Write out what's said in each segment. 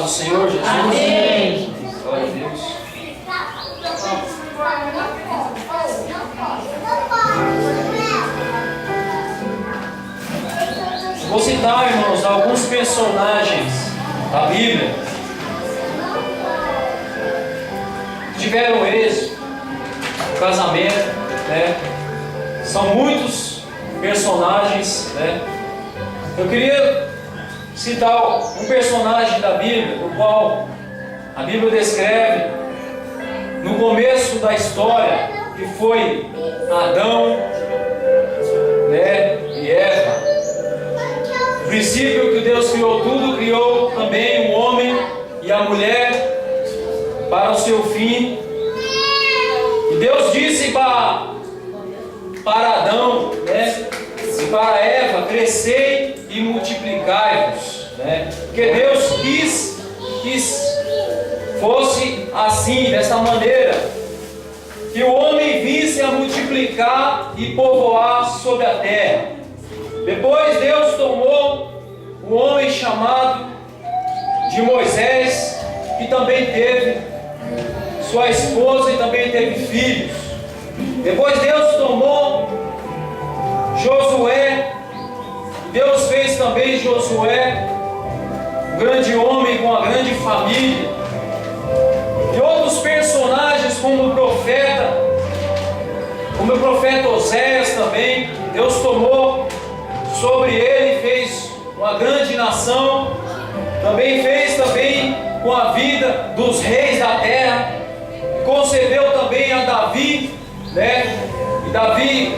do Senhor Jesus? Amém. Glória a Deus. Vou citar, irmãos, alguns personagens da Bíblia que tiveram êxito no casamento, né? São muitos personagens, né? Eu queria citar um personagem da Bíblia, no qual a Bíblia descreve no começo da história, que foi Adão, né, e Eva. No princípio que Deus criou tudo, criou também o homem e a mulher para o seu fim. E Deus disse para Adão, né, e para Eva: crescei e multiplicai-vos, né? Porque Deus quis fosse assim, dessa maneira, que o homem visse a multiplicar e povoar sobre a terra. Depois Deus tomou o homem chamado de Moisés, que também teve sua esposa e também teve filhos. Depois Deus tomou Josué. Deus fez também Josué um grande homem com uma grande família. E outros personagens como o profeta Oséias também, Deus tomou sobre ele e fez uma grande nação. Também fez com a vida dos reis da terra. Concedeu também a Davi, né? E Davi,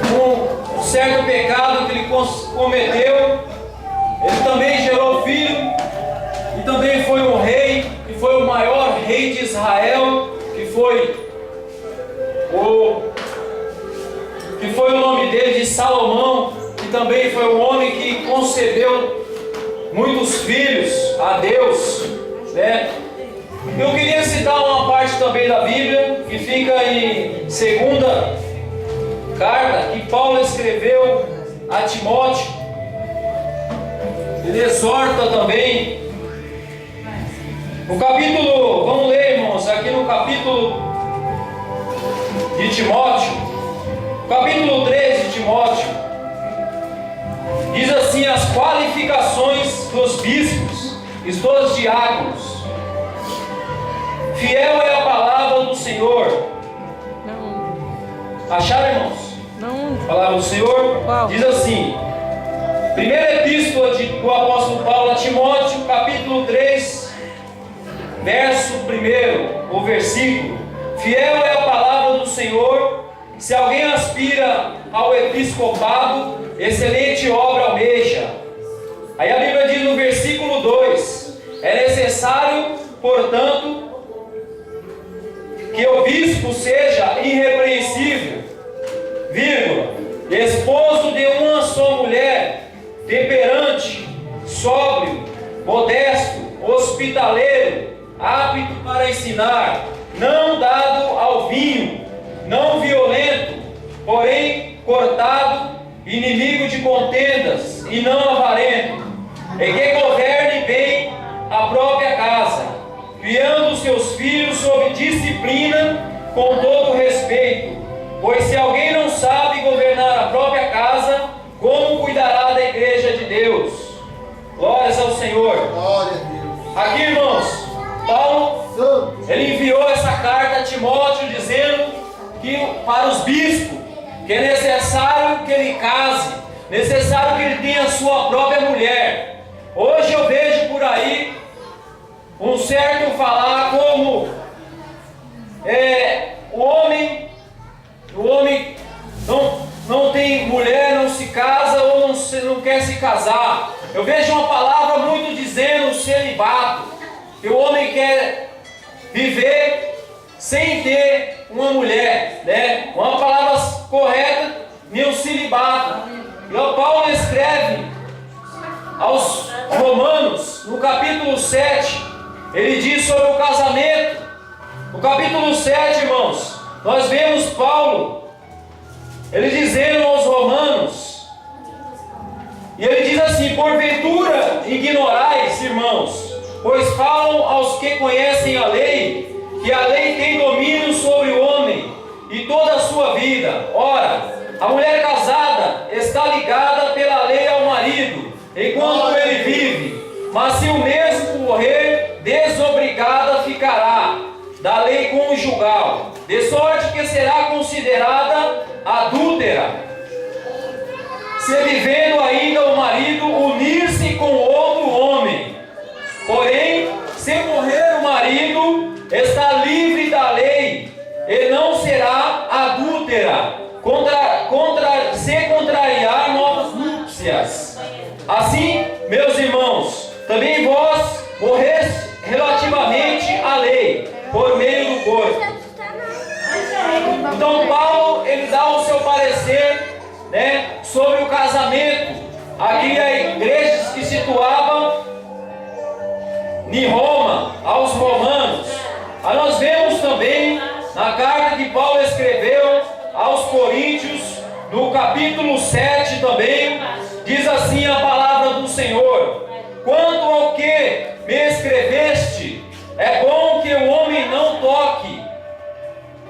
com um certo pecado que ele cometeu, ele também gerou filho e também foi um rei, que foi o maior rei de Israel, que foi o nome dele de Salomão, que também foi um homem que concedeu muitos filhos a Deus, né? Eu queria citar uma parte também da Bíblia, que fica em segunda carta, que Paulo escreveu a Timóteo. Ele exorta também, no capítulo, vamos ler, irmãos, aqui no capítulo de Timóteo, capítulo 3 de Timóteo, diz assim: as qualificações dos bispos e dos diáconos. Fiel é a palavra do Senhor. Não. Acharam, irmãos? Não. A palavra do Senhor. Qual? Diz assim: primeira epístola do apóstolo Paulo a Timóteo, capítulo 3, verso 1, o versículo: fiel é a palavra do Senhor. Se alguém aspira ao episcopado, excelente obra almeja. Aí a Bíblia diz no versículo 2: é necessário, portanto, que o bispo seja irrepreensível, esposo de uma só mulher, temperante, sóbrio, modesto, hospitaleiro, apto para ensinar, não dado ao vinho, não violento, porém cortado, inimigo de contendas e não avarento, e que governe bem a própria casa, criando os seus filhos sob disciplina com todo respeito. Pois se alguém não sabe governar a própria casa, como cuidará da igreja de Deus? Glórias ao Senhor. Glória a Deus. Aqui, irmãos, Paulo, ele enviou essa carta a Timóteo dizendo que para os bispos, que é necessário que ele case, necessário que ele tenha a sua própria mulher. Hoje eu vejo por aí um certo falar como o homem não tem mulher, não se casa ou não quer se casar. Eu vejo uma palavra muito dizendo celibato, que o homem quer viver sem ter uma mulher, né? Uma palavra correta, meu celibato. E o Paulo escreve aos Romanos, no capítulo 7, ele diz sobre o casamento. No capítulo 7, irmãos, nós vemos Paulo, ele dizendo aos Romanos, e ele diz assim: porventura ignorais, irmãos, pois falam aos que conhecem a lei, que a lei tem domínio sobre o homem e toda a sua vida. Ora, a mulher casada está ligada pela lei ao marido, enquanto ele vive, mas se o mesmo morrer, desobrigada ficará da lei conjugal, de sorte que será considerada adúltera, se vivendo ainda o marido unir-se com outro homem. Porém, se morrer o marido, está livre da lei, e não será adúltera, se contrariar novas núpcias. Assim, meus irmãos, também vós morreste relativamente à lei, por meio do corpo. Então Paulo, ele dá o seu parecer, sobre o casamento. Aqui a igreja que situava em Roma, aos romanos. Nós vemos também na carta que Paulo escreveu aos Coríntios, no capítulo 7 também, diz assim a palavra do Senhor: quanto ao que me escreveste, é bom que o homem não toque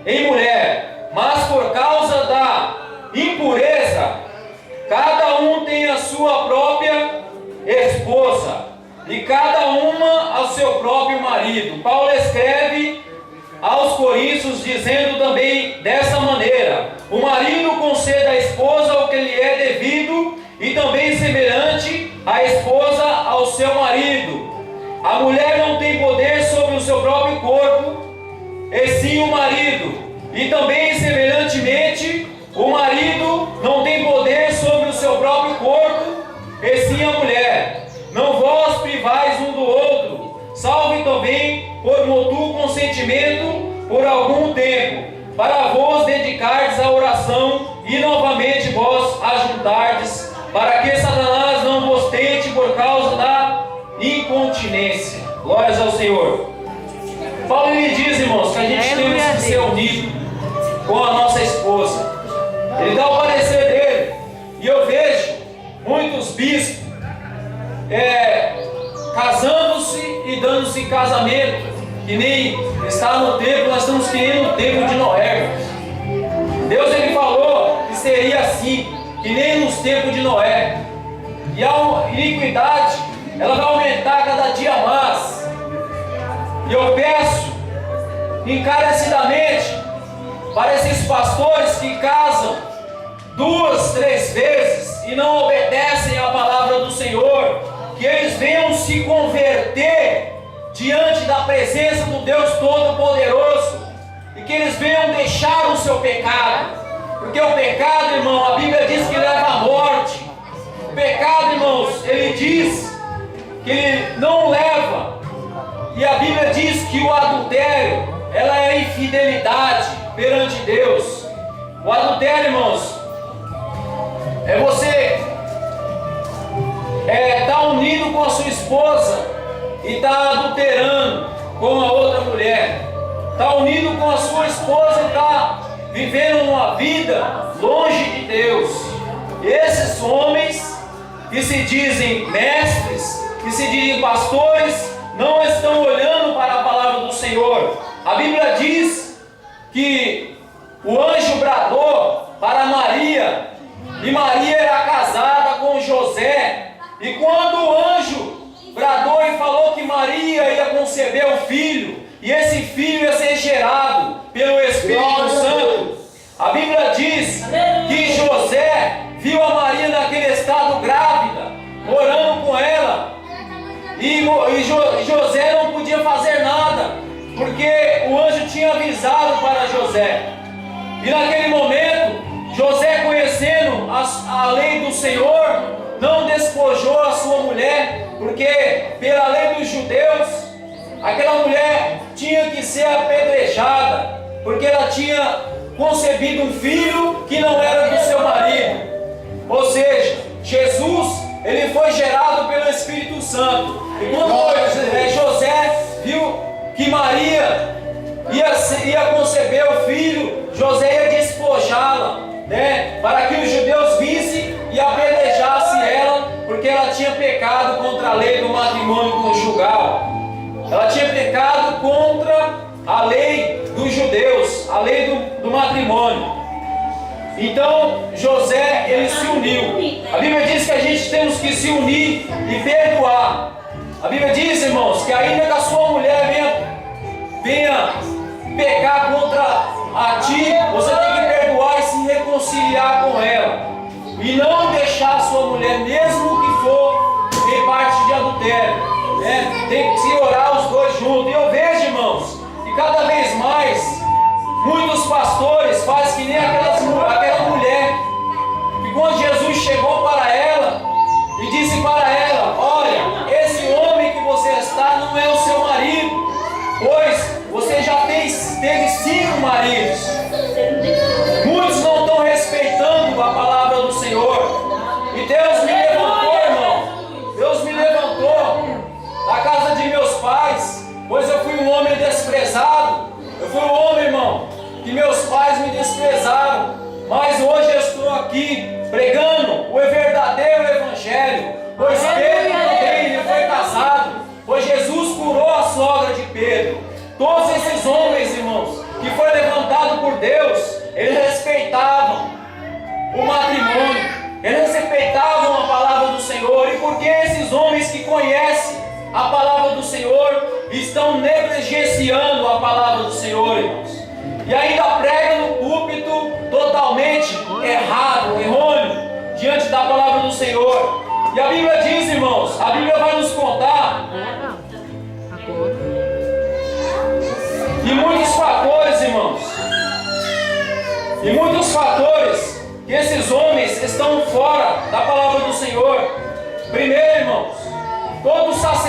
em mulher, mas por causa da impureza, cada um tem a sua própria esposa, e cada uma ao seu próprio marido. Paulo escreve aos Coríntios dizendo também dessa maneira: o marido conceda à esposa o que lhe é devido, e também semelhante a esposa ao seu marido. A mulher não tem poder sobre o seu próprio corpo, e sim o marido. E também semelhantemente, o marido não tem poder sobre o seu próprio corpo, e sim a mulher. Não vós privais um do outro, salve também por mútuo consentimento por algum tempo, para vos dedicardes à oração, e novamente vós ajuntardes, para que Satanás não vos tente por causa da incontinência. Glórias ao Senhor. Paulo lhe diz, irmãos, que a gente temos que ser unido com a nossa esposa. Ele dá o parecer dele, e eu vejo muitos bispos casando-se e dando-se em casamento, que nem está no tempo. Nós estamos querendo o tempo de Noé. Deus, ele falou que seria assim, que nem nos tempos de Noé. E a iniquidade, ela vai aumentar cada dia mais. E eu peço encarecidamente para esses pastores que casam 2, 3 vezes e não obedecem à palavra do Senhor, que eles venham se converter diante da presença do Deus Todo-Poderoso, e que eles venham deixar o seu pecado, porque o pecado, irmão, a Bíblia diz que leva à morte. O pecado, irmãos, ele diz que ele não leva, e a Bíblia diz que o adultério, ela é infidelidade perante Deus. O adultério, irmãos, é você tá unido com a sua esposa e está adulterando com a outra mulher. Está unido com a sua esposa e está vivendo uma vida longe de Deus. Esses homens que se dizem mestres, que se dizem pastores, não estão olhando para a palavra do Senhor. A Bíblia diz que o anjo bradou para Maria, e Maria era casada com José. E quando o anjo bradou e falou que Maria ia conceber o filho, e esse filho ia ser gerado pelo Espírito Santo, a Bíblia diz que José viu a Maria naquele estado grávida, morando com ela, e José não podia fazer nada, porque o anjo tinha avisado para José. E naquele momento, José, conhecendo a lei do Senhor, não despojou a sua mulher, porque pela lei dos judeus, aquela mulher tinha que ser apedrejada, porque ela tinha concebido um filho que não era do seu marido. Ou seja, Jesus, ele foi gerado pelo Espírito Santo. E quando José viu que Maria ia conceber o filho, José ia despojá-la, para que os judeus vissem e apedrejassem ela, porque ela tinha pecado contra a lei do matrimônio conjugal. matrimônio. Então José, ele se uniu. A Bíblia diz que a gente temos que se unir e perdoar. A Bíblia diz, irmãos, que ainda que a sua mulher venha pecar contra a ti, você tem que perdoar e se reconciliar com ela. E não deixar a sua mulher, mesmo que for em parte de adultério, né? Tem que se orar os dois juntos. E eu vejo, irmãos, que cada vez mais muitos pastores fazem que nem aquela mulher, que quando Jesus chegou para ela e disse para ela: olha, esse homem que você está não é o seu marido, pois você já teve 5 maridos. Muitos não estão respeitando a palavra do Senhor. E Deus me levantou, irmão. Deus me levantou da casa de meus pais, pois eu fui um homem desprezado. Eu fui um homem, irmão, que meus pais me desprezaram. Mas hoje eu estou aqui pregando o verdadeiro evangelho. Pois Pedro também ele foi casado, pois Jesus curou a sogra de Pedro. Todos esses homens, irmãos, que foi levantado por Deus, eles respeitavam o matrimônio, eles respeitavam a palavra do Senhor. E porque esses homens que conhecem a palavra do Senhor estão negligenciando a palavra do Senhor, irmãos, e ainda pregam no púlpito totalmente errado, errôneo, diante da palavra do Senhor. E a Bíblia diz, irmãos, a Bíblia vai nos contar e muitos fatores, irmãos, e muitos fatores que esses homens estão fora da palavra do Senhor. Primeiro, irmãos, todo sacerdote